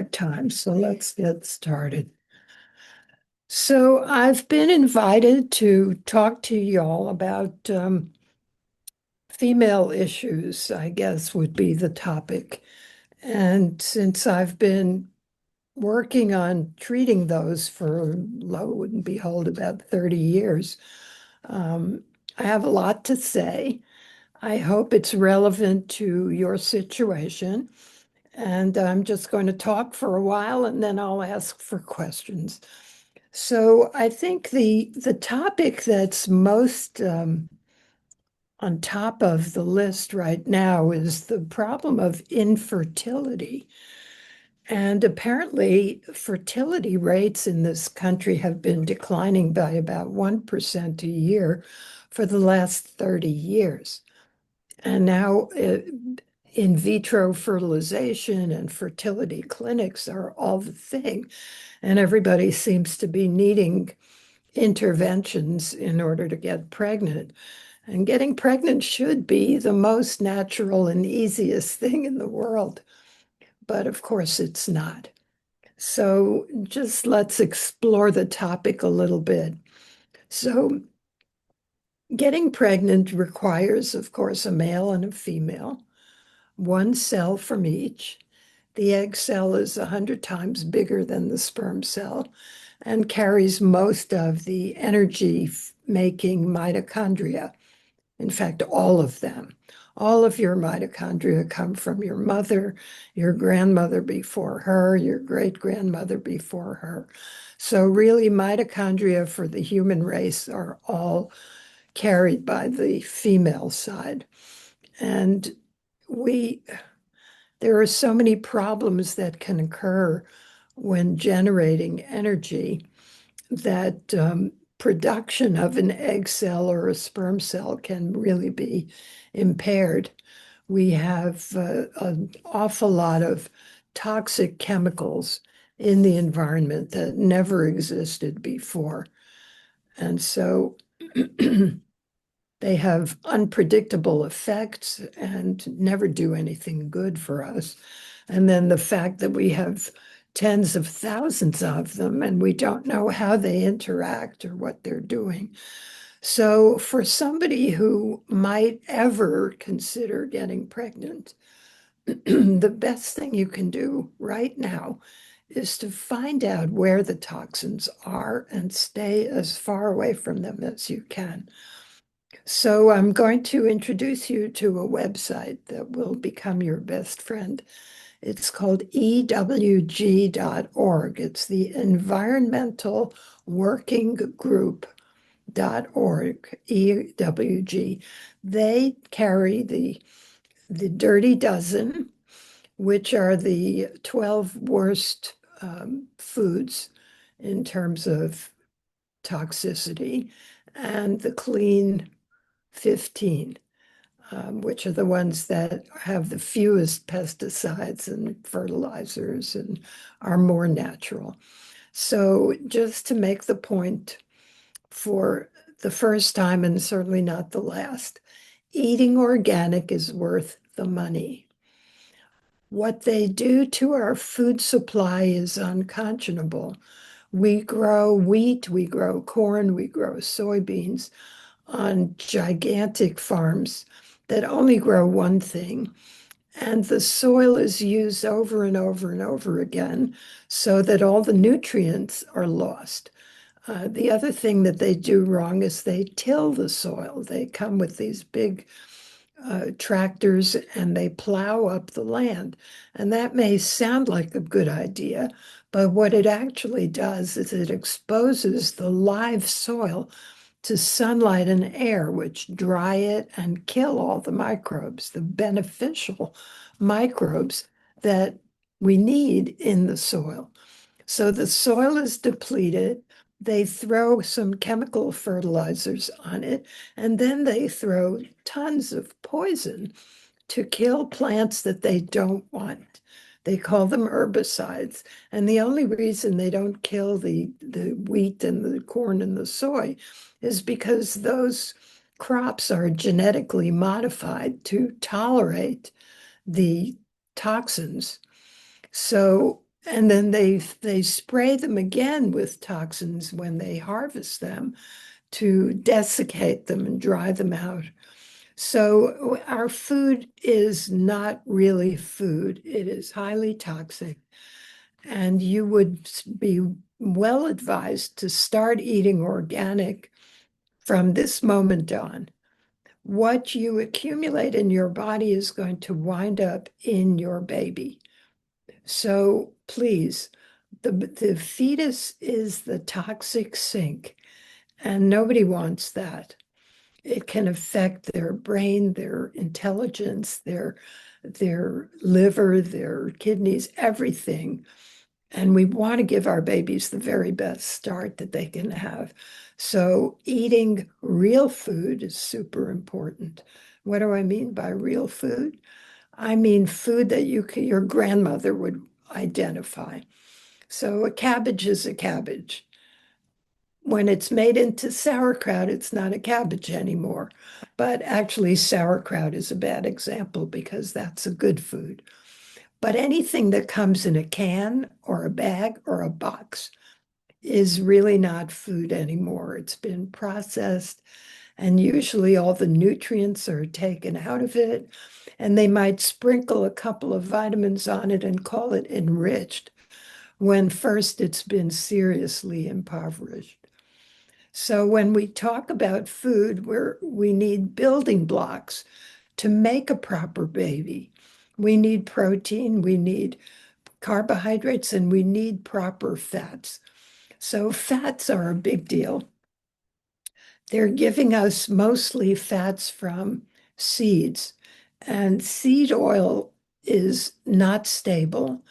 Time, so let's get started. So I've been invited to talk to y'all about female issues, I guess would be the topic. And since I've been working on treating those for, lo and behold, about 30 years, um, I have a lot to say. I hope it's relevant to your situation. And I'm just going to talk for a while and then I'll ask for questions. So I think the topic that's most on top of the list right now is the problem of infertility. And apparently, fertility rates in this country have been declining by about 1% a year for the last 30 years. And now in vitro fertilization and fertility clinics are all the thing. And everybody seems to be needing interventions in order to get pregnant. And getting pregnant should be the most natural and easiest thing in the world. But of course, it's not. So just let's explore the topic a little bit. So, getting pregnant requires, of course, a male and a female, one cell from each. The egg cell is 100 times bigger than the sperm cell and carries most of the energy making mitochondria. In fact, all of them. All of your mitochondria come from your mother, your grandmother before her, your great grandmother before her. So, really, mitochondria for the human race are all carried by the female side. And we there are so many problems that can occur when generating energy that production of an egg cell or a sperm cell can really be impaired. We have an awful lot of toxic chemicals in the environment that never existed before. And so they have unpredictable effects and never do anything good for us. And then the fact that we have tens of thousands of them and we don't know how they interact or what they're doing. So, for somebody who might ever consider getting pregnant, the best thing you can do right now is to find out where the toxins are and stay as far away from them as you can. So I'm going to introduce you to a website that will become your best friend. It's called EWG.org. It's the Environmental Working Group.org, EWG. They carry the Dirty Dozen, which are the 12 worst foods in terms of toxicity, and the Clean 15, which are the ones that have the fewest pesticides and fertilizers and are more natural. So, just to make the point for the first time, and certainly not the last, eating organic is worth the money. What they do to our food supply is unconscionable. We grow wheat, we grow corn, we grow soybeans on gigantic farms that only grow one thing. And the soil is used over and over and over again so that all the nutrients are lost. The other thing that they do wrong is they till the soil. They come with these big tractors and they plow up the land. And that may sound like a good idea, but what it actually does is it exposes the live soil to sunlight and air, which dry it and kill all the microbes, the beneficial microbes that we need in the soil. So the soil is depleted. They throw some chemical fertilizers on it, and then they throw tons of poison to kill plants that they don't want. They call them herbicides. And the only reason they don't kill the wheat and the corn and the soy is because those crops are genetically modified to tolerate the toxins. So And then they spray them again with toxins when they harvest them to desiccate them and dry them out. So our food is not really food. It is highly toxic. And you would be well advised to start eating organic from this moment on. What you accumulate in your body is going to wind up in your baby. So please, the fetus is the toxic sink, and nobody wants that. It can affect their brain, their intelligence, their liver, their kidneys, everything. And we want to give our babies the very best start that they can have. So eating real food is super important. What do I mean by real food? I mean food that your grandmother would identify. So a cabbage is a cabbage. When it's made into sauerkraut, it's not a cabbage anymore. But actually, sauerkraut is a bad example because that's a good food. But anything that comes in a can or a bag or a box is really not food anymore. It's been processed, and usually all the nutrients are taken out of it, and they might sprinkle a couple of vitamins on it and call it enriched, when first it's been seriously impoverished. So when we talk about food, we need building blocks to make a proper baby. We need protein, we need carbohydrates, and we need proper fats. So fats are a big deal. They're giving us mostly fats from seeds, and seed oil is not stable.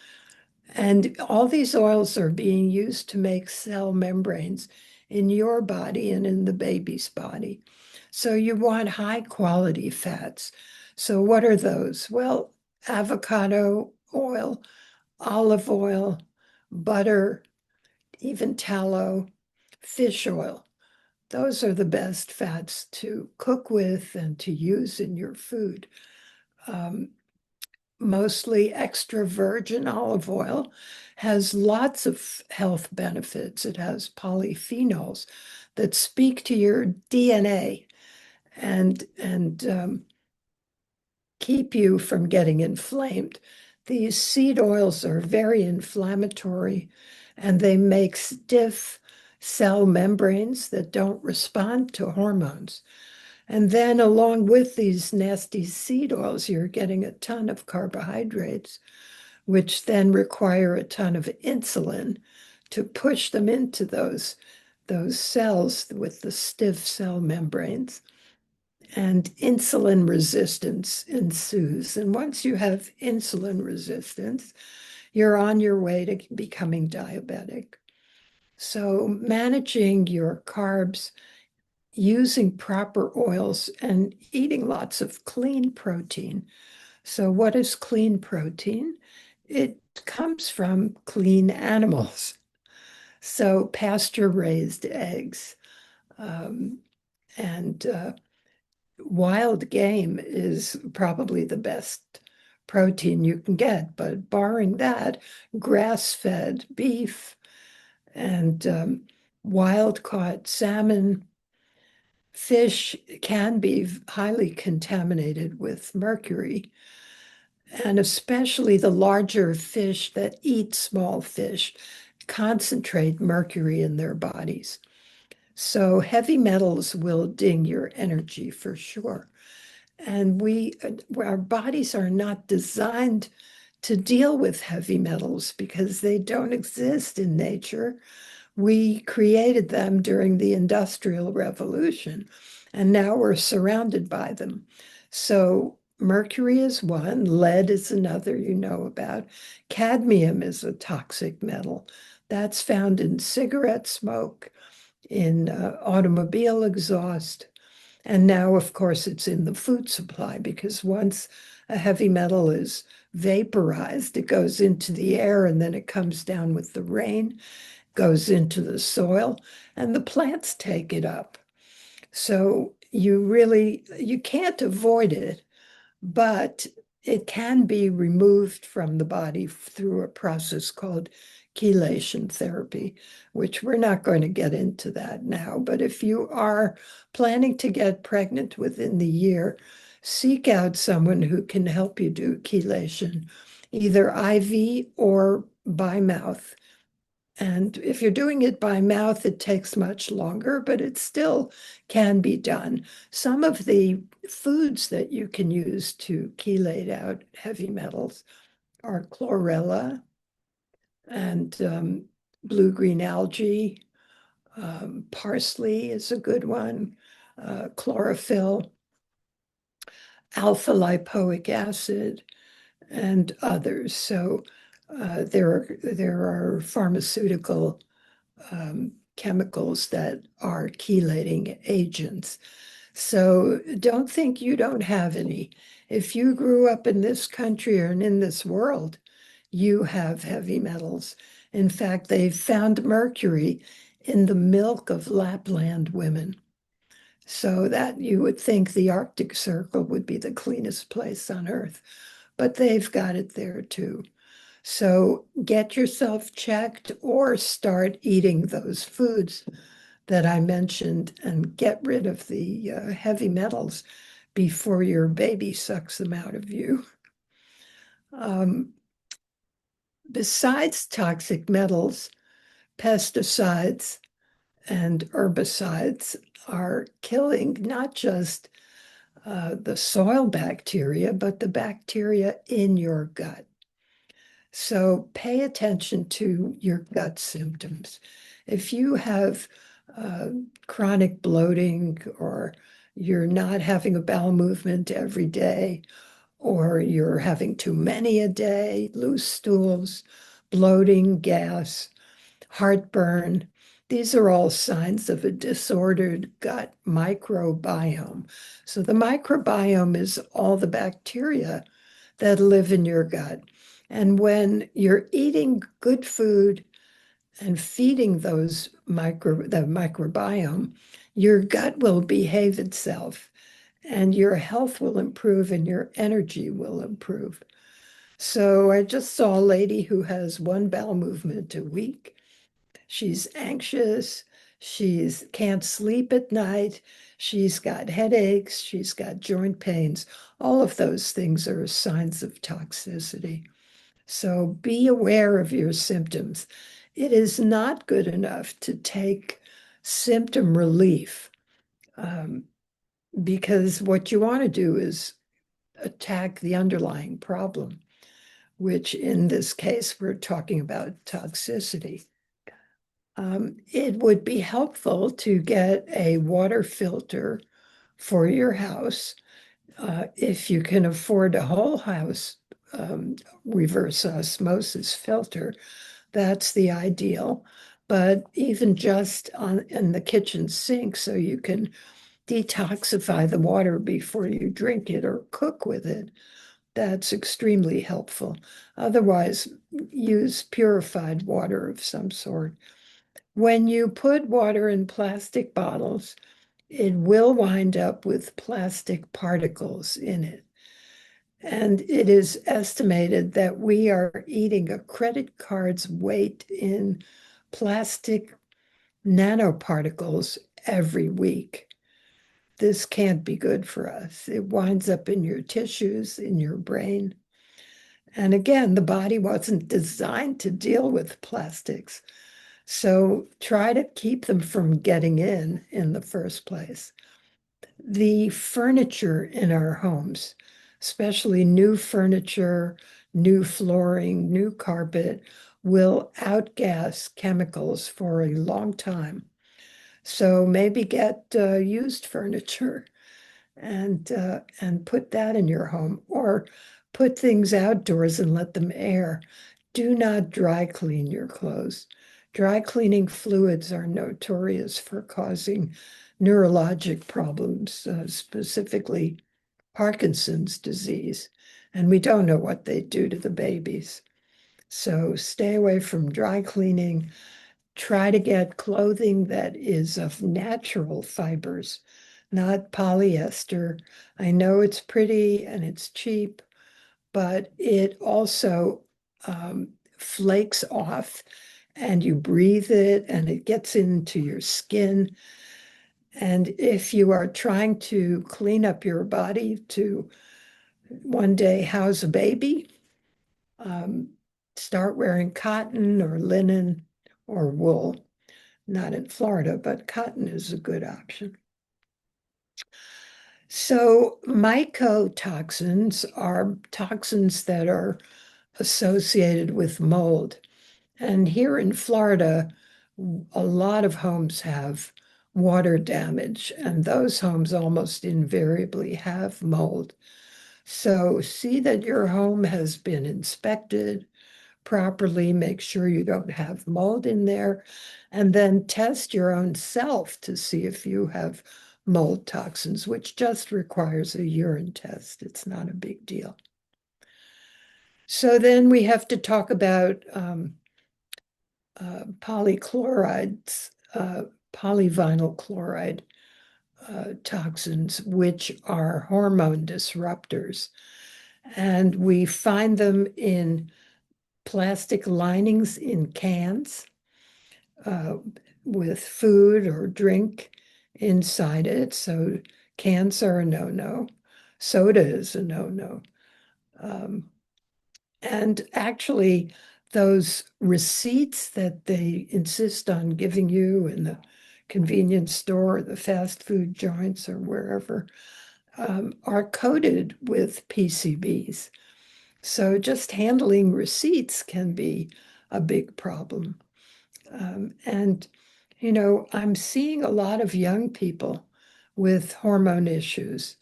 And all these oils are being used to make cell membranes in your body and in the baby's body. So you want high quality fats. So what are those? Well, avocado oil, olive oil, butter, even tallow, fish oil. Those are the best fats to cook with and to use in your food. Um, Mostly extra virgin olive oil has lots of health benefits. It has polyphenols that speak to your DNA and keep you from getting inflamed. These seed oils are very inflammatory, and they make stiff cell membranes that don't respond to hormones. And then along with these nasty seed oils, you're getting a ton of carbohydrates, which then require a ton of insulin to push them into those cells with the stiff cell membranes. And insulin resistance ensues. And once you have insulin resistance, you're on your way to becoming diabetic. So managing your carbs, using proper oils, and eating lots of clean protein. So what is clean protein? It comes from clean animals. So pasture-raised eggs, um, and wild game is probably the best protein you can get. But barring that, grass-fed beef and wild-caught salmon, fish can be highly contaminated with mercury, and especially the larger fish that eat small fish concentrate mercury in their bodies. So heavy metals will ding your energy for sure. And our bodies are not designed to deal with heavy metals because they don't exist in nature. We created them during the Industrial Revolution, and now we're surrounded by them. So mercury is one, lead is another you know about. Cadmium is a toxic metal. That's found in cigarette smoke, in automobile exhaust, and now, of course, it's in the food supply because once a heavy metal is vaporized, it goes into the air and then it comes down with the rain, goes into the soil, and the plants take it up. So you can't avoid it, but it can be removed from the body through a process called chelation therapy, which we're not going to get into that now. But if you are planning to get pregnant within the year, seek out someone who can help you do chelation, either IV or by mouth. And if you're doing it by mouth, it takes much longer, but it still can be done. Some of the foods that you can use to chelate out heavy metals are chlorella and blue-green algae. Parsley is a good one, chlorophyll, alpha lipoic acid, and others. So there are pharmaceutical chemicals that are chelating agents. So don't think you don't have any. If you grew up in this country or in this world, you have heavy metals. In fact, they've found mercury in the milk of Lapland women. So that you would think the Arctic Circle would be the cleanest place on Earth, but they've got it there too. So get yourself checked or start eating those foods that I mentioned and get rid of the heavy metals before your baby sucks them out of you. Um, Besides toxic metals, pesticides and herbicides are killing not just the soil bacteria, but the bacteria in your gut. So pay attention to your gut symptoms. If you have uh, chronic bloating, or you're not having a bowel movement every day, or you're having too many a day, loose stools, bloating, gas, heartburn, these are all signs of a disordered gut microbiome. So the microbiome is all the bacteria that live in your gut. And when you're eating good food and feeding the microbiome, your gut will behave itself and your health will improve and your energy will improve. So I just saw a lady who has one bowel movement a week. She's anxious. She's can't sleep at night. She's got headaches. She's got joint pains. All of those things are signs of toxicity. So be aware of your symptoms. It is not good enough to take symptom relief, um, because what you want to do is attack the underlying problem, which in this case, we're talking about toxicity. It would be helpful to get a water filter for your house. If you can afford a whole house reverse osmosis filter, that's the ideal. But even just in the kitchen sink, so you can detoxify the water before you drink it or cook with it, that's extremely helpful. Otherwise, use purified water of some sort. When you put water in plastic bottles, it will wind up with plastic particles in it. And it is estimated that we are eating a credit card's weight in plastic nanoparticles every week. This can't be good for us. It winds up in your tissues, in your brain. And again, the body wasn't designed to deal with plastics. So try to keep them from getting in the first place. The furniture in our homes, especially new furniture, new flooring, new carpet, will outgas chemicals for a long time. So maybe get used furniture and put that in your home, or put things outdoors and let them air. Do not dry clean your clothes. Dry cleaning fluids are notorious for causing neurologic problems, specifically Parkinson's disease, and we don't know what they do to the babies. So stay away from dry cleaning. Try to get clothing that is of natural fibers, not polyester. I know it's pretty and it's cheap, but it also flakes off and you breathe it and it gets into your skin. And if you are trying to clean up your body to one day house a baby, um, start wearing cotton or linen or wool. Not in Florida, but cotton is a good option. So mycotoxins are toxins that are associated with mold. And here in Florida, a lot of homes have water damage, and those homes almost invariably have mold. So see that your home has been inspected properly, make sure you don't have mold in there, and then test your own self to see if you have mold toxins, which just requires a urine test. It's not a big deal. So then we have to talk about polychlorides, polyvinyl chloride toxins, which are hormone disruptors. And we find them in plastic linings in cans uh, with food or drink inside it. So cans are a no-no. Soda is a no-no. Um, and actually, those receipts that they insist on giving you in the convenience store, or the fast food joints, or wherever, are coated with PCBs. So just handling receipts can be a big problem. And, I'm seeing a lot of young people with hormone issues,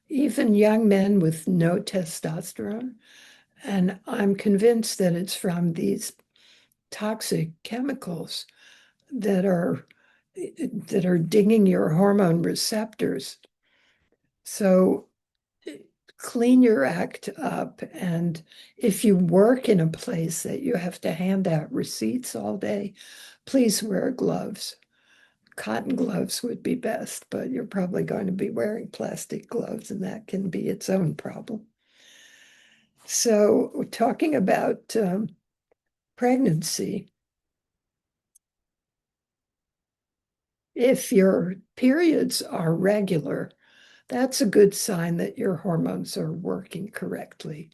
even young men with no testosterone. And I'm convinced that it's from these toxic chemicals that are that are dinging your hormone receptors. So clean your act up. And if you work in a place that you have to hand out receipts all day, please wear gloves. Cotton gloves would be best, but you're probably going to be wearing plastic gloves, and that can be its own problem. So, we're talking about pregnancy. If your periods are regular, that's a good sign that your hormones are working correctly.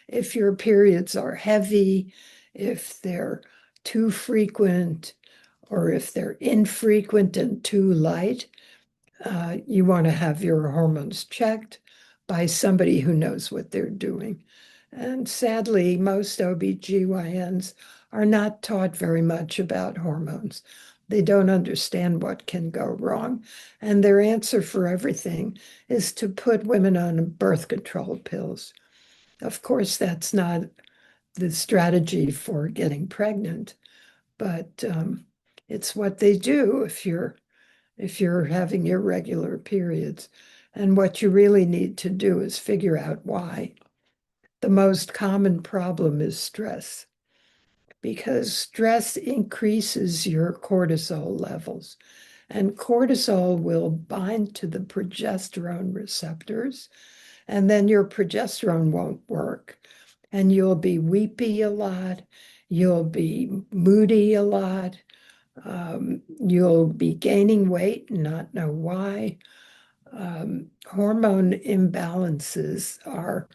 If your periods are heavy, if they're too frequent, or if they're infrequent and too light, you want to have your hormones checked by somebody who knows what they're doing. And sadly, most OBGYNs are not taught very much about hormones. They don't understand what can go wrong. And their answer for everything is to put women on birth control pills. Of course, that's not the strategy for getting pregnant, but it's what they do if you're having irregular periods. And what you really need to do is figure out why. The most common problem is stress, because stress increases your cortisol levels. And cortisol will bind to the progesterone receptors, and then your progesterone won't work. And you'll be weepy a lot, you'll be moody a lot, you'll be gaining weight and not know why. Hormone imbalances are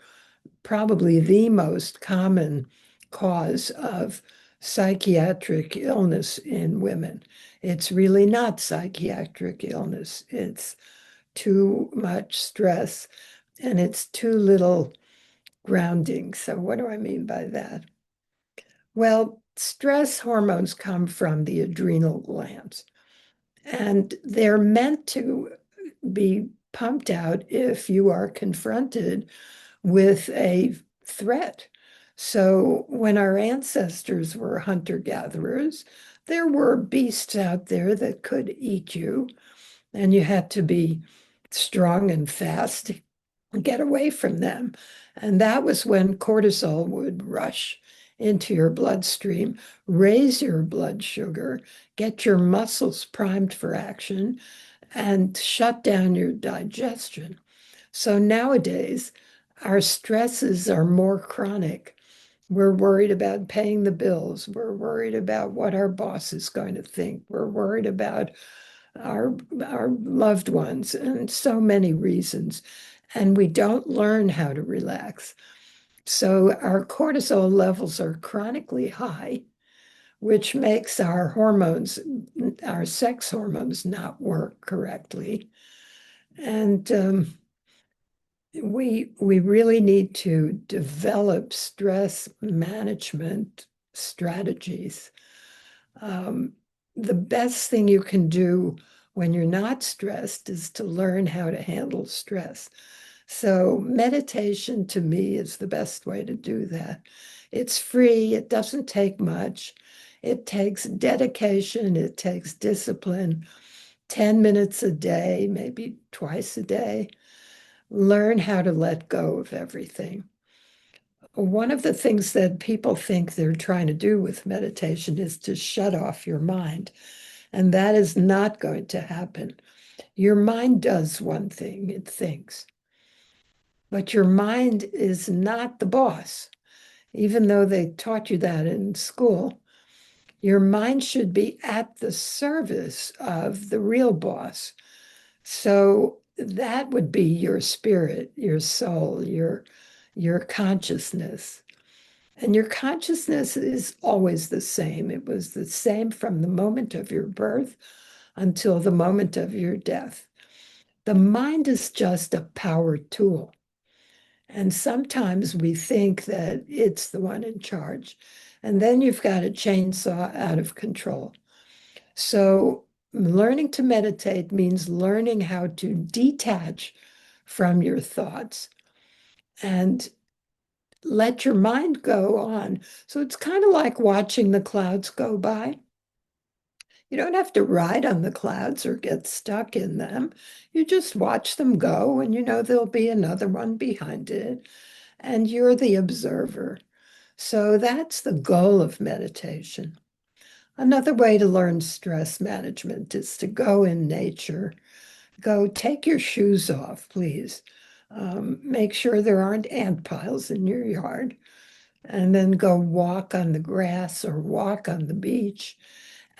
probably the most common cause of psychiatric illness in women. It's really not psychiatric illness, it's too much stress and it's too little grounding. So, what do I mean by that? Well, stress hormones come from the adrenal glands, and they're meant to be pumped out if you are confronted with a threat. So when our ancestors were hunter-gatherers, there were beasts out there that could eat you, and you had to be strong and fast to get away from them. And that was when cortisol would rush into your bloodstream, raise your blood sugar, get your muscles primed for action, and shut down your digestion. So nowadays, our stresses are more chronic. We're worried about paying the bills. We're worried about what our boss is going to think. We're worried about our our loved ones and so many reasons. And we don't learn how to relax. So our cortisol levels are chronically high, which makes our hormones, our sex hormones, not work correctly. And we really need to develop stress management strategies. Um, the best thing you can do when you're not stressed is to learn how to handle stress. So meditation to me is the best way to do that. It's free, it doesn't take much. It takes dedication, it takes discipline, 10 minutes a day, maybe twice a day. Learn how to let go of everything. One of the things that people think they're trying to do with meditation is to shut off your mind, and that is not going to happen. Your mind does one thing, it thinks, but your mind is not the boss. Even though they taught you that in school, your mind should be at the service of the real boss. So that would be your spirit, your soul, your consciousness. And your consciousness is always the same. It was the same from the moment of your birth until the moment of your death. The mind is just a power tool. And sometimes we think that it's the one in charge. And then you've got a chainsaw out of control. So learning to meditate means learning how to detach from your thoughts and let your mind go on. So it's kind of like watching the clouds go by. You don't have to ride on the clouds or get stuck in them. You just watch them go, and you know there'll be another one behind it, and you're the observer. So that's the goal of meditation. Another way to learn stress management is to go in nature. Go take your shoes off, please. Make sure there aren't ant piles in your yard, and then go walk on the grass or walk on the beach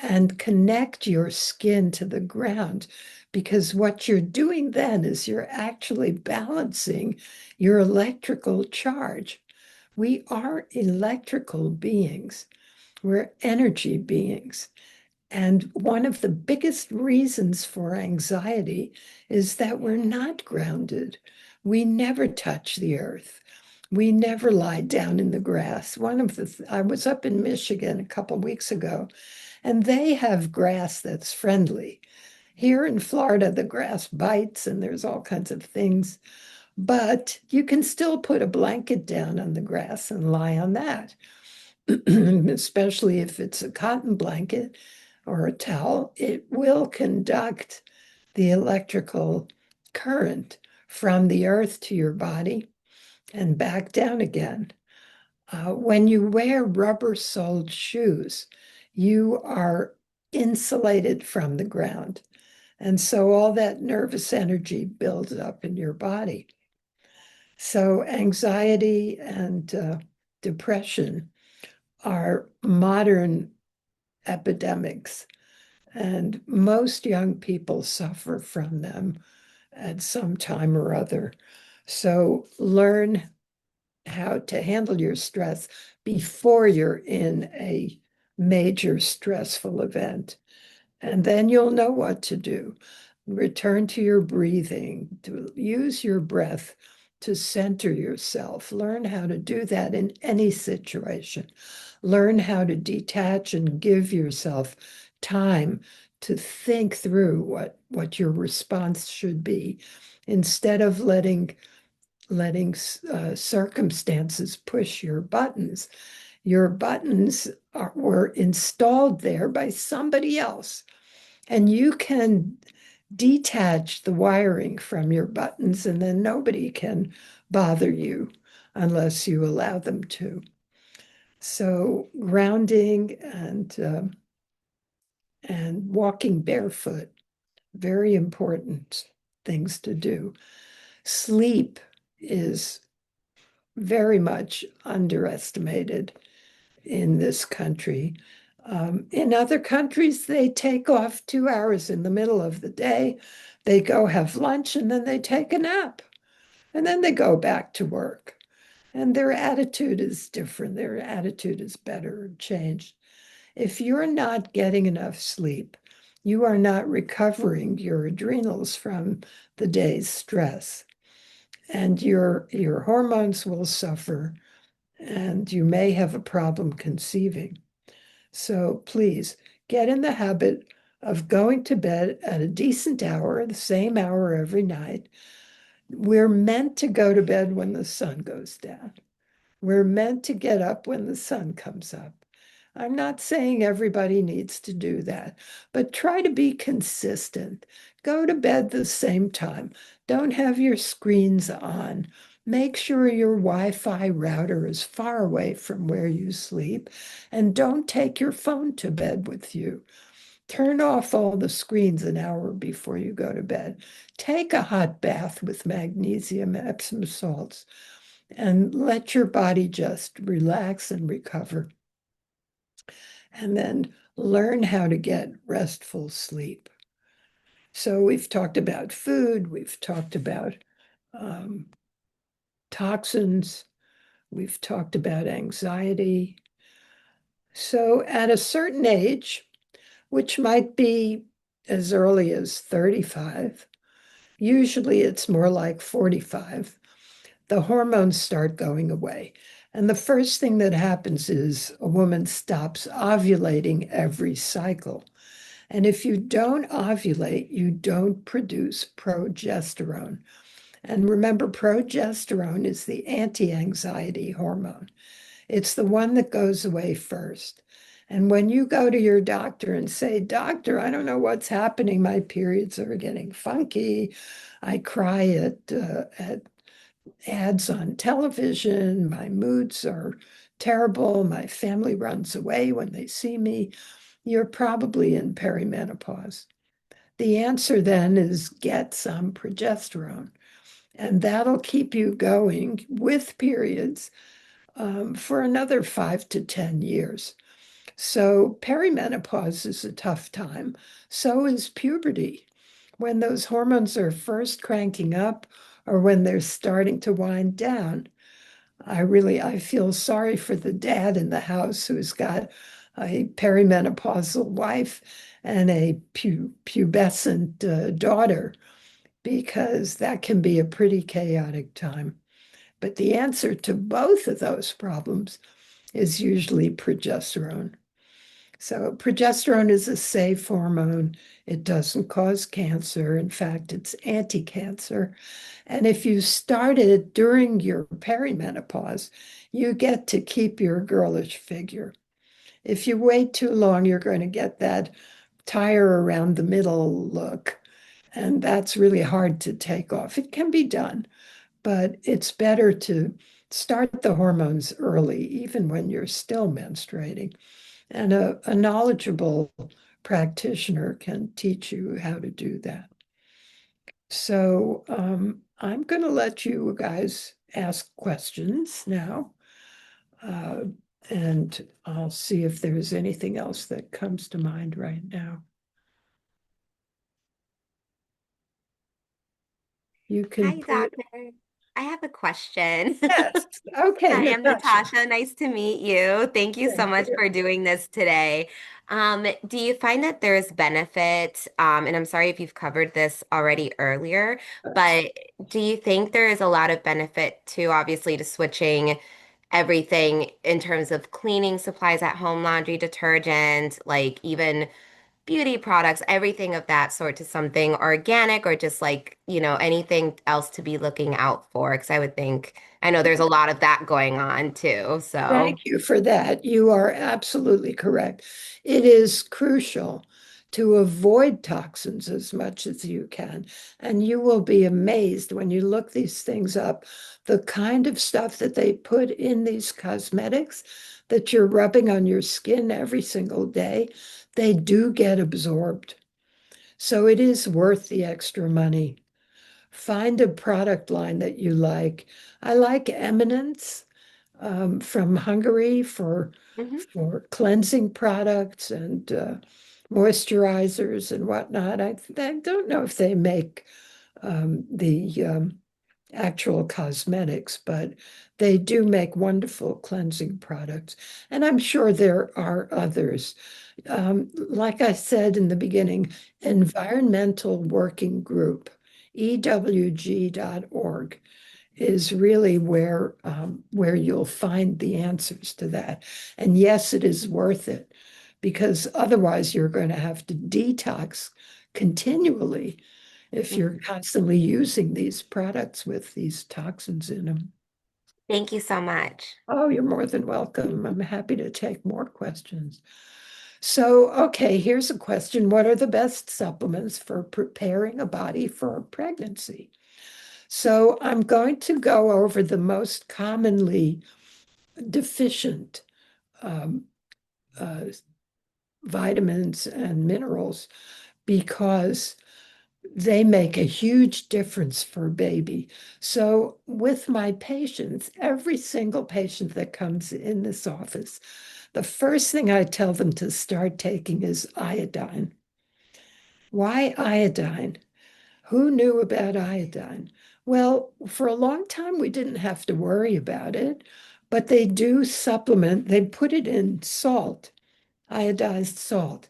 and connect your skin to the ground. Because what you're doing then is you're actually balancing your electrical charge. We are electrical beings, we're energy beings. And one of the biggest reasons for anxiety is that we're not grounded. We never touch the earth. We never lie down in the grass. I was up in Michigan a couple weeks ago, and they have grass that's friendly. Here in Florida, the grass bites and there's all kinds of things, but you can still put a blanket down on the grass and lie on that, especially if it's a cotton blanket or a towel. It will conduct the electrical current from the earth to your body and back down again. When you wear rubber-soled shoes, you are insulated from the ground. And so all that nervous energy builds up in your body. So anxiety and depression are modern epidemics, and most young people suffer from them at some time or other. So learn how to handle your stress before you're in a major stressful event. And then you'll know what to do. Return to your breathing, to use your breath to center yourself. Learn how to do that in any situation. Learn how to detach and give yourself time to think through what your response should be instead of letting circumstances push your buttons. Your buttons were installed there by somebody else, and you can detach the wiring from your buttons, and then nobody can bother you unless you allow them to. So grounding and walking barefoot, very important things to do. Sleep is very much underestimated in this country. In other countries, they take off 2 hours in the middle of the day. They go have lunch and then they take a nap and then they go back to work. And their attitude is different. Their attitude is better, changed. If you're not getting enough sleep, you are not recovering your adrenals from the day's stress, and your hormones will suffer, and you may have a problem conceiving. So please get in the habit of going to bed at a decent hour, the same hour every night. We're meant to go to bed when the sun goes down. We're meant to get up when the sun comes up. I'm not saying everybody needs to do that, but try to be consistent. Go to bed the same time. Don't have your screens on. Make sure your Wi-Fi router is far away from where you sleep, and don't take your phone to bed with you. Turn off all the screens an hour before you go to bed. Take a hot bath with magnesium Epsom salts and let your body just relax and recover. And then learn how to get restful sleep. So we've talked about food, we've talked about um, toxins, we've talked about anxiety. So at a certain age, which might be as early as 35, usually it's more like 45, the hormones start going away. And the first thing that happens is a woman stops ovulating every cycle. And if you don't ovulate, you don't produce progesterone. And remember, progesterone is the anti-anxiety hormone. It's the one that goes away first. And when you go to your doctor and say, Doctor, I don't know what's happening. My periods are getting funky. I cry at ads on television. My moods are terrible. My family runs away when they see me. You're probably in perimenopause. The answer then is get some progesterone, and that'll keep you going with periods for another 5 to 10 years. So perimenopause is a tough time. So is puberty. When those hormones are first cranking up or when they're starting to wind down, I feel sorry for the dad in the house who's got a perimenopausal wife and a pubescent daughter, because that can be a pretty chaotic time. But the answer to both of those problems is usually progesterone. So progesterone is a safe hormone. It doesn't cause cancer. In fact, it's anti-cancer. And if you start it during your perimenopause, you get to keep your girlish figure. If you wait too long, you're going to get that tire around the middle look. And that's really hard to take off. It can be done, but it's better to start the hormones early, even when you're still menstruating. And a knowledgeable practitioner can teach you how to do that. So I'm going to let you guys ask questions now. Uh, and I'll see if there's anything else that comes to mind right now. You can Hi, put, doctor. I have a question. yes, okay, Hi, I'm Natasha. Natasha. Nice to meet you. Thank you so Thank much you. for doing this today. Do you find that there's benefit, and I'm sorry if you've covered this already earlier, but do you think there is a lot of benefit to obviously to switching everything in terms of cleaning supplies at home, laundry detergent, like even beauty products, everything of that sort to something organic or just like, anything else to be looking out for? Because I would think, I know there's a lot of that going on too. So, Thank you for that. You are absolutely correct. It is crucial to avoid toxins as much as you can. And you will be amazed when you look these things up, the kind of stuff that they put in these cosmetics that you're rubbing on your skin every single day, they do get absorbed. So it is worth the extra money. find a product line that you like. I like Eminence from Hungary Hmm. for cleansing products and moisturizers and whatnot. I don't know if they make the actual cosmetics, but they do make wonderful cleansing products. And I'm sure there are others. Like I said in the beginning, Environmental Working Group, EWG.org is really where you'll find the answers to that. And yes, it is worth it because otherwise you're going to have to detox continually if you're constantly using these products with these toxins in them. Thank you so much. Oh, you're more than welcome. I'm happy to take more questions. So, okay, here's a question. What are the best supplements for preparing a body for a pregnancy? So, I'm going to go over the most commonly deficient um, uh, vitamins and minerals because they make a huge difference for a baby. So, with my patients, every single patient that comes in this office, the first thing I tell them to start taking is iodine. Why iodine? Who knew about iodine? Well, for a long time, we didn't have to worry about it, but they do supplement, they put it in salt, iodized salt.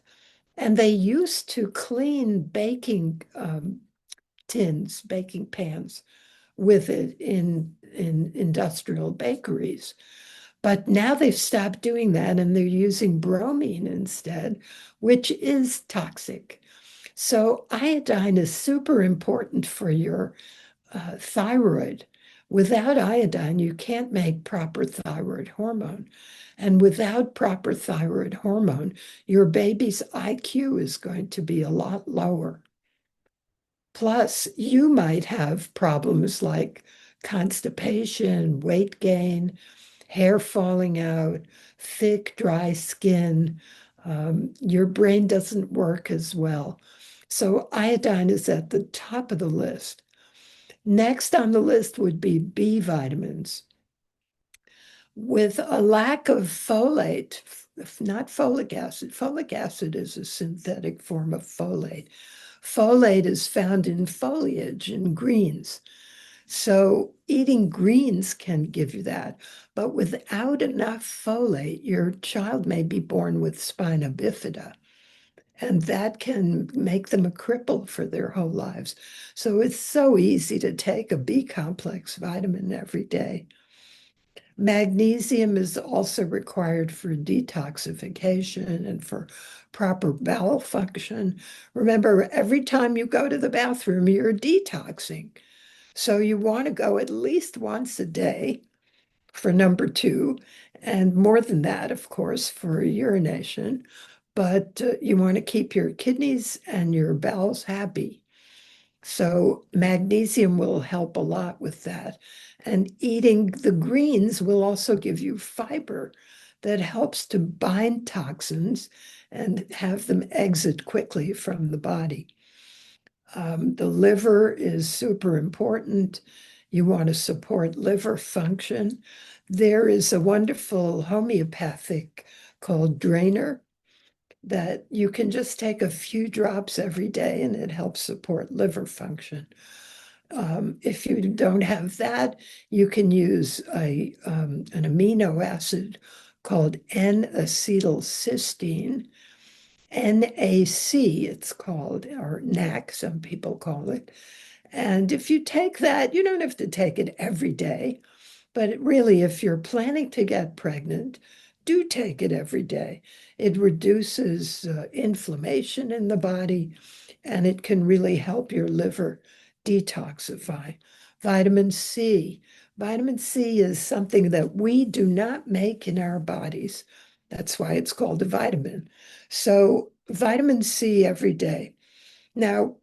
And they used to clean baking tins, baking pans with it in industrial bakeries. But now they've stopped doing that and they're using bromine instead, which is toxic. So iodine is super important for your thyroid. Without iodine, you can't make proper thyroid hormone. And without proper thyroid hormone, your baby's IQ is going to be a lot lower. Plus, you might have problems like constipation, weight gain, hair falling out, thick, dry skin. Your brain doesn't work as well. So, iodine is at the top of the list. Next on the list would be B vitamins. With a lack of folate, not folic acid is a synthetic form of folate. Folate is found in foliage and greens. So eating greens can give you that. But without enough folate, your child may be born with spina bifida, and that can make them a cripple for their whole lives. So it's so easy to take a B complex vitamin every day. Magnesium is also required for detoxification and for proper bowel function. Remember, every time you go to the bathroom, you're detoxing. So you want to go at least once a day for number two, and more than that, of course, for urination. But you want to keep your kidneys and your bowels happy. So magnesium will help a lot with that. And eating the greens will also give you fiber that helps to bind toxins and have them exit quickly from the body. The liver is super important. You want to support liver function. There is a wonderful homeopathic called Drainer that you can just take a few drops every day and it helps support liver function. If you don't have that, you can use an amino acid called N-acetylcysteine, NAC, it's called, or NAC, some people call it. And if you take that, you don't have to take it every day. But really, if you're planning to get pregnant, do take it every day. It reduces inflammation in the body and it can really help your liver detoxify. Vitamin C. Vitamin C is something that we do not make in our bodies. That's why it's called a vitamin. So, vitamin C every day. Now,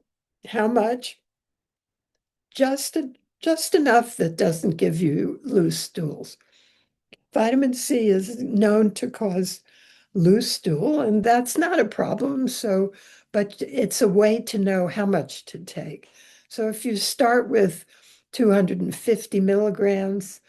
how much? Just just enough that doesn't give you loose stools. Vitamin C is known to cause loose stool, and that's not a problem. So, but it's a way to know how much to take. So if you start with 250 milligrams,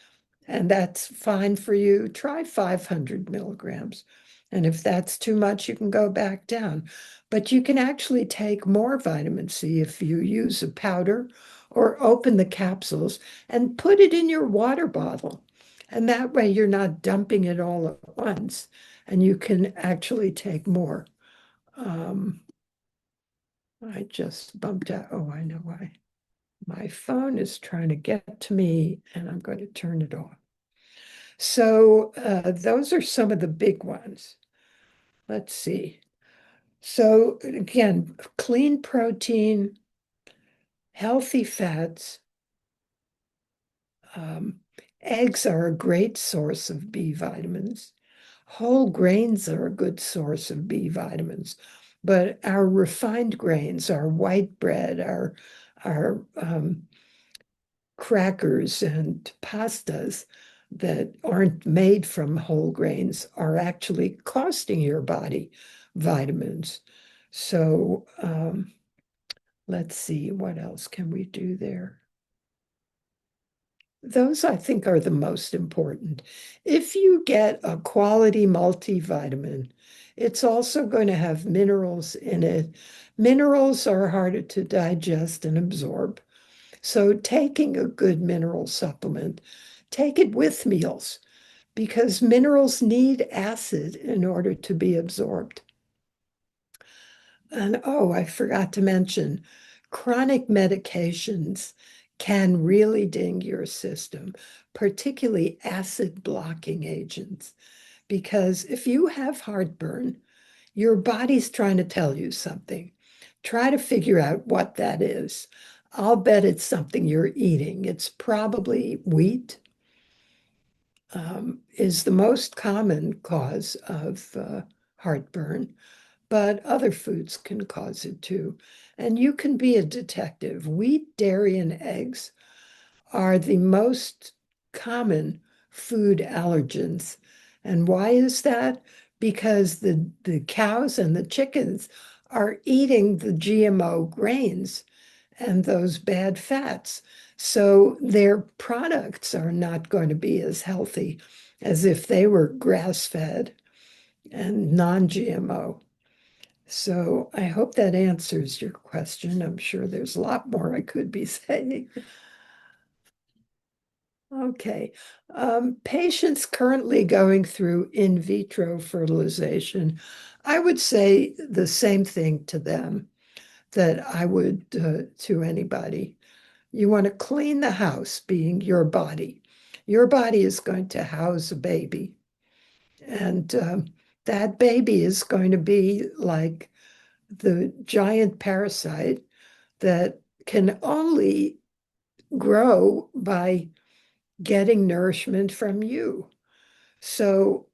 and that's fine for you, try 500 milligrams. And if that's too much, you can go back down. But you can actually take more vitamin C if you use a powder or open the capsules and put it in your water bottle. And that way you're not dumping it all at once and you can actually take more. Um, I just bumped out. Oh, I know why. My phone is trying to get to me and I'm going to turn it off. So those are some of the big ones. Let's see. So again, clean protein, healthy fats. Um, Eggs are a great source of B vitamins. Whole grains are a good source of B vitamins, but our refined grains, our white bread, our crackers and pastas that aren't made from whole grains are actually costing your body vitamins. So let's see, what else can we do there? Those I think are the most important. If you get a quality multivitamin, it's also going to have minerals in it. Minerals are harder to digest and absorb. So taking a good mineral supplement, take it with meals because minerals need acid in order to be absorbed. And oh, I forgot to mention, chronic medications can really ding your system, particularly acid blocking agents. Because if you have heartburn, your body's trying to tell you something. Try to figure out what that is. I'll bet it's something you're eating. It's probably wheat, is the most common cause of heartburn, but other foods can cause it too. And you can be a detective. Wheat, dairy, and eggs are the most common food allergens. And why is that? Because the cows and the chickens are eating the GMO grains and those bad fats. So their products are not going to be as healthy as if they were grass-fed and non-GMO. So I hope that answers your question. I'm sure there's a lot more I could be saying. Okay. Patients currently going through in vitro fertilization, I would say the same thing to them that I would to anybody. You want to clean the house, being your body. Your body is going to house a baby, and that baby is going to be like the giant parasite that can only grow by getting nourishment from you. So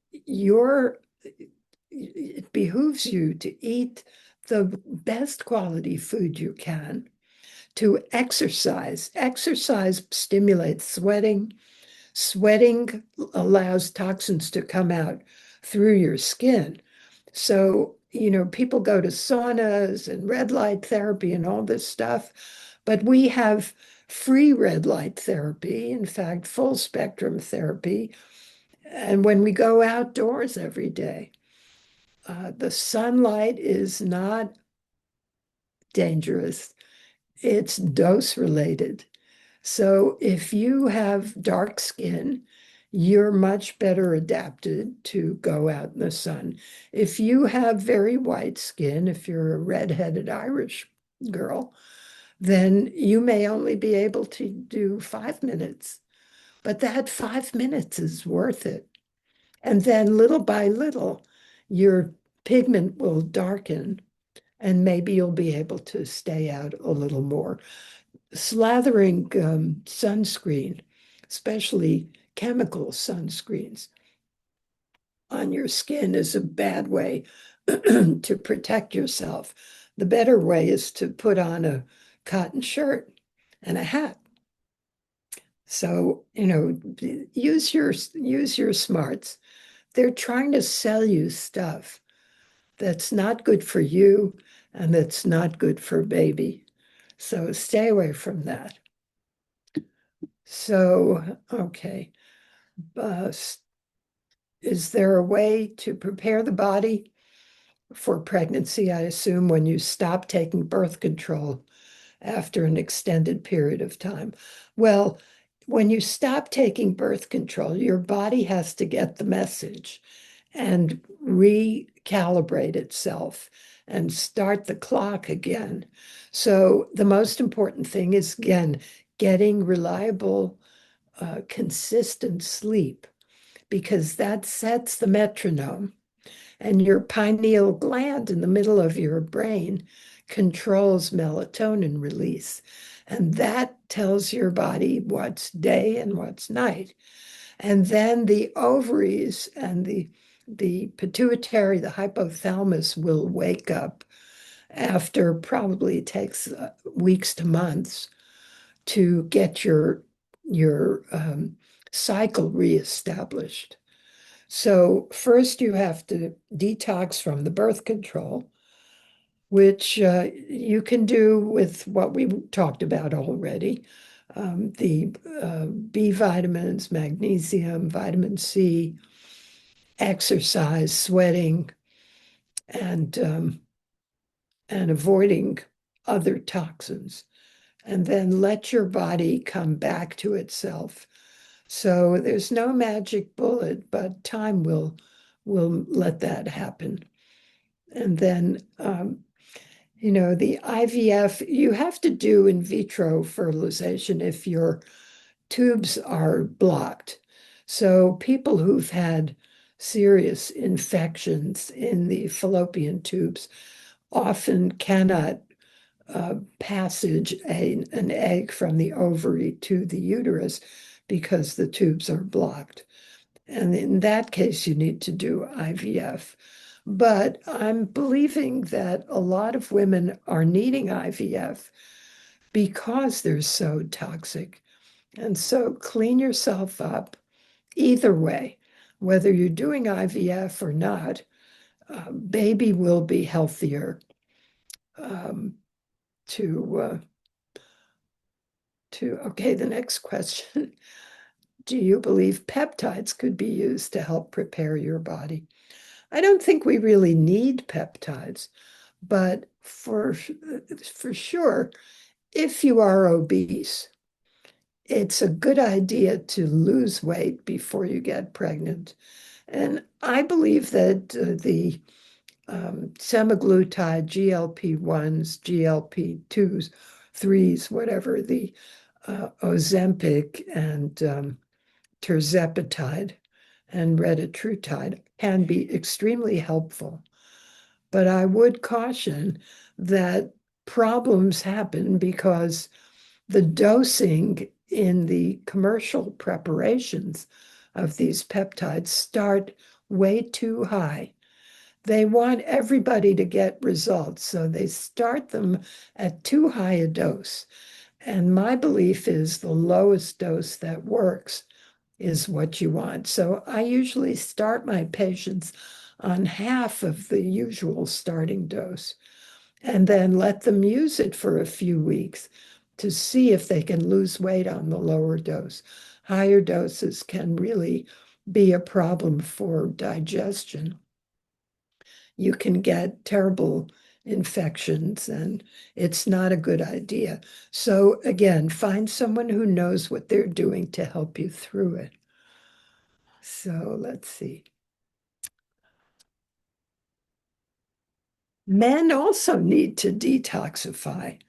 it behooves you to eat the best quality food you can, to exercise. Exercise stimulates sweating. Sweating allows toxins to come out through your skin. So, people go to saunas and red light therapy and all this stuff, but we have free red light therapy, in fact, full spectrum therapy. And when we go outdoors every day, the sunlight is not dangerous, it's dose related. So if you have dark skin, you're much better adapted to go out in the sun. If you have very white skin, if you're a redheaded Irish girl, then you may only be able to do 5 minutes, but that 5 minutes is worth it. And then little by little, your pigment will darken and maybe you'll be able to stay out a little more. Slathering sunscreen, especially chemical sunscreens, on your skin is a bad way to protect yourself. The better way is to put on a cotton shirt and a hat. So, use your smarts. They're trying to sell you stuff. That's not good for you and that's not good for baby. So stay away from that. So, okay. Uh, is there a way to prepare the body for pregnancy? I assume when you stop taking birth control after an extended period of time. Well, when you stop taking birth control, your body has to get the message and recalibrate itself and start the clock again. So the most important thing is, again, getting reliable, consistent sleep because that sets the metronome. And your pineal gland in the middle of your brain controls melatonin release. And that tells your body what's day and what's night. And then the ovaries and the pituitary, the hypothalamus will wake up after probably takes weeks to months to get your cycle reestablished. So first you have to detox from the birth control, which you can do with what we talked about already. The B vitamins, magnesium, vitamin C, exercise, sweating, and and avoiding other toxins. And then let your body come back to itself. So there's no magic bullet, but time will let that happen. And then the IVF, you have to do in vitro fertilization if your tubes are blocked. So people who've had serious infections in the fallopian tubes often cannot passage an egg from the ovary to the uterus because the tubes are blocked. And in that case, you need to do IVF. But I'm believing that a lot of women are needing IVF because they're so toxic. And so clean yourself up either way, whether you're doing IVF or not, baby will be healthier um, to okay, the next question. Do you believe peptides could be used to help prepare your body? I don't think we really need peptides, but for sure, if you are obese, it's a good idea to lose weight before you get pregnant. And I believe that the semaglutide, GLP-1s, GLP-2s, threes, whatever, the Ozempic and tirzepatide and retatrutide can be extremely helpful. But I would caution that problems happen because the dosing in the commercial preparations of these peptides start way too high. They want everybody to get results, so they start them at too high a dose. And my belief is the lowest dose that works is what you want. So I usually start my patients on half of the usual starting dose and then let them use it for a few weeks to see if they can lose weight on the lower dose. Higher doses can really be a problem for digestion. You can get terrible infections, and it's not a good idea. So, again, find someone who knows what they're doing to help you through it. So, let's see. Men also need to detoxify.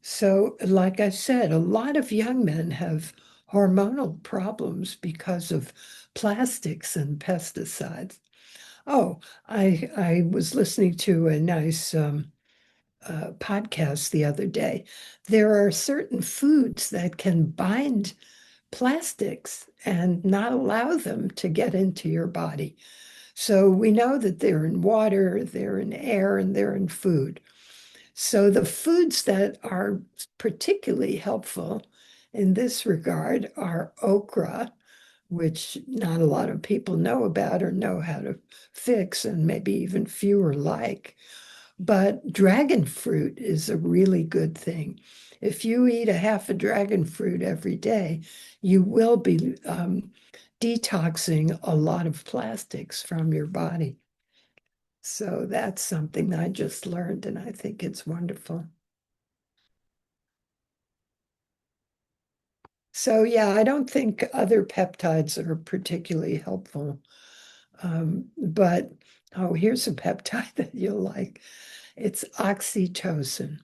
So, like I said, a lot of young men have hormonal problems because of plastics and pesticides. Oh, I was listening to a nice podcast the other day. There are certain foods that can bind plastics and not allow them to get into your body. So we know that they're in water, they're in air, and they're in food. So the foods that are particularly helpful in this regard are okra, which not a lot of people know about or know how to fix, and maybe even fewer like. But dragon fruit is a really good thing. If you eat a half a dragon fruit every day, you will be detoxing a lot of plastics from your body. So that's something I just learned, and I think it's wonderful. So yeah, I don't think other peptides are particularly helpful. But oh, here's a peptide that you'll like. It's oxytocin.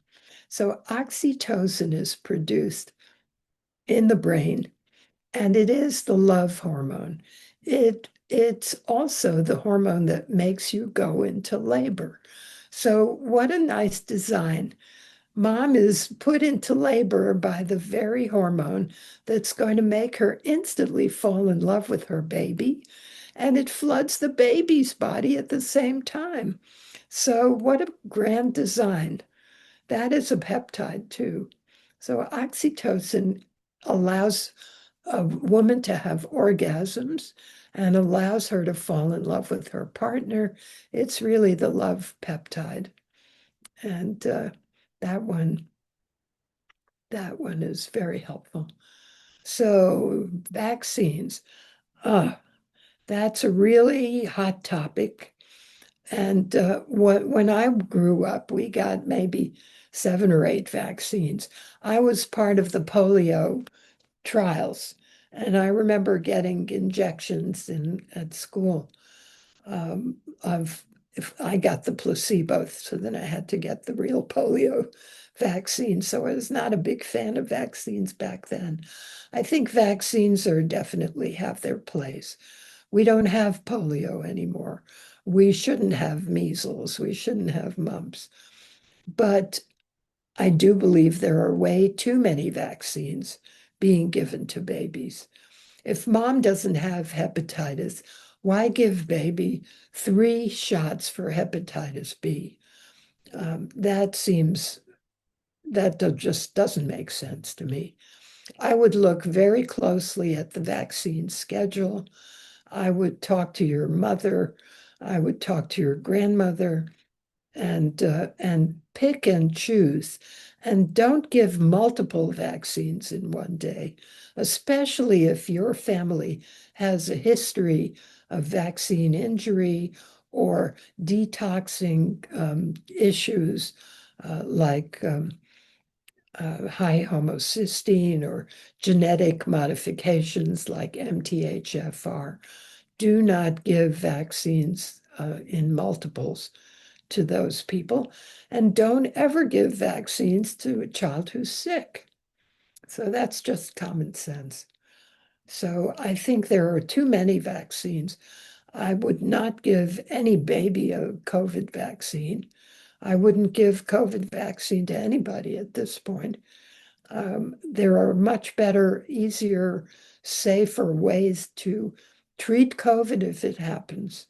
So oxytocin is produced in the brain, and it is the love hormone. It's also the hormone that makes you go into labor. So what a nice design. Mom is put into labor by the very hormone that's going to make her instantly fall in love with her baby, and it floods the baby's body at the same time. So, what a grand design. That is a peptide, too. So, oxytocin allows a woman to have orgasms and allows her to fall in love with her partner. It's really the love peptide. And that one that one is very helpful. So, vaccines. Ah, that's a really hot topic. And when I grew up, we got maybe 7 or 8 vaccines. I was part of the polio trials, and I remember getting injections at school of if I got the placebo, so then I had to get the real polio vaccine. So I was not a big fan of vaccines back then. I think vaccines are definitely have their place. We don't have polio anymore. We shouldn't have measles. We shouldn't have mumps. But I do believe there are way too many vaccines being given to babies. If mom doesn't have hepatitis, why give baby 3 shots for hepatitis B? That seems just doesn't make sense to me. I would look very closely at the vaccine schedule. I would talk to your mother. I would talk to your grandmother and pick and choose. And don't give multiple vaccines in one day, especially if your family has a history of vaccine injury or detoxing issues like high homocysteine or genetic modifications like MTHFR. Do not give vaccines in multiples to those people, and don't ever give vaccines to a child who's sick. So that's just common sense. So I think there are too many vaccines. I would not give any baby a COVID vaccine. I wouldn't give COVID vaccine to anybody at this point. There are much better, easier, safer ways to treat COVID if it happens.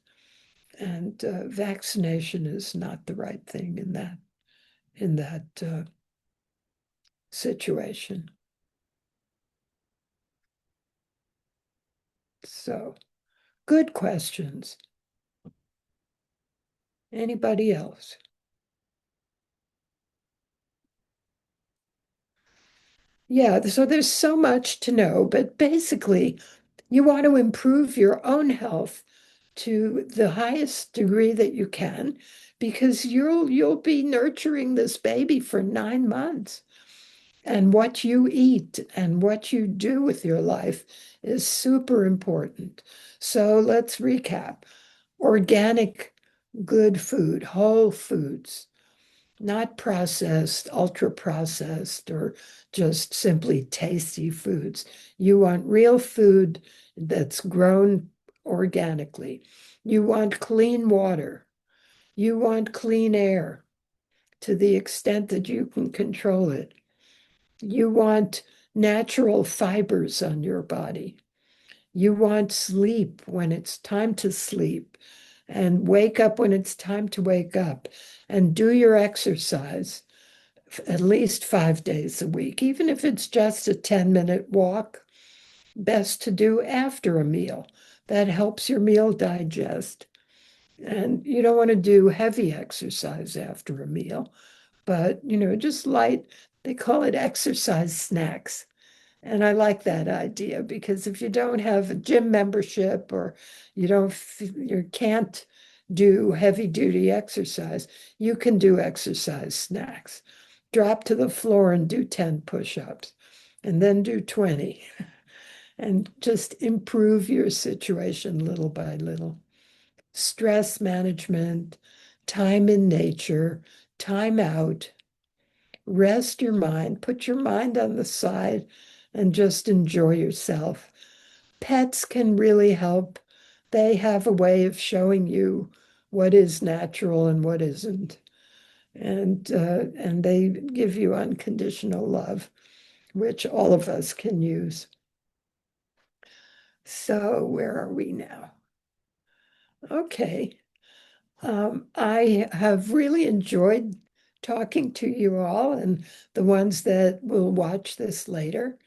And vaccination is not the right thing in that situation. So, good questions. Anybody else? Yeah, so there's so much to know, but basically, you want to improve your own health to the highest degree that you can because you'll be nurturing this baby for 9 months. And what you eat and what you do with your life is super important. So let's recap. Organic, good food, whole foods, not processed, ultra processed, or just simply tasty foods. You want real food that's grown organically. You want clean water. You want clean air to the extent that you can control it. You want natural fibers on your body. You want sleep when it's time to sleep and wake up when it's time to wake up and do your exercise at least 5 days a week, even if it's just a 10-minute walk, best to do after a meal. That helps your meal digest. And you don't want to do heavy exercise after a meal, but just light, they call it exercise snacks. And I like that idea because if you don't have a gym membership or you can't do heavy duty exercise, you can do exercise snacks. Drop to the floor and do 10 push-ups and then do 20 and just improve your situation little by little. Stress management, time in nature, time out, rest your mind, put your mind on the side and just enjoy yourself. Pets can really help. They have a way of showing you what is natural and what isn't. And they give you unconditional love, which all of us can use. So where are we now? Okay. I have really enjoyed talking to you all and the ones that will watch this later.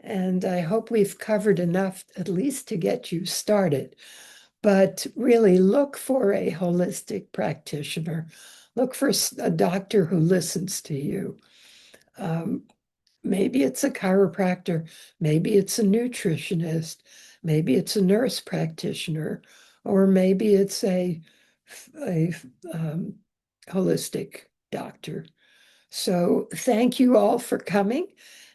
And I hope we've covered enough, at least to get you started. But really look for a holistic practitioner. Look for a doctor who listens to you. Um, Maybe it's a chiropractor, maybe it's a nutritionist, maybe it's a nurse practitioner, or maybe it's a holistic doctor. So thank you all for coming,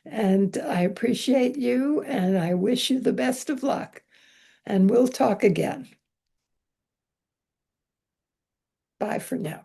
and I appreciate you, and I wish you the best of luck. And we'll talk again. Bye for now.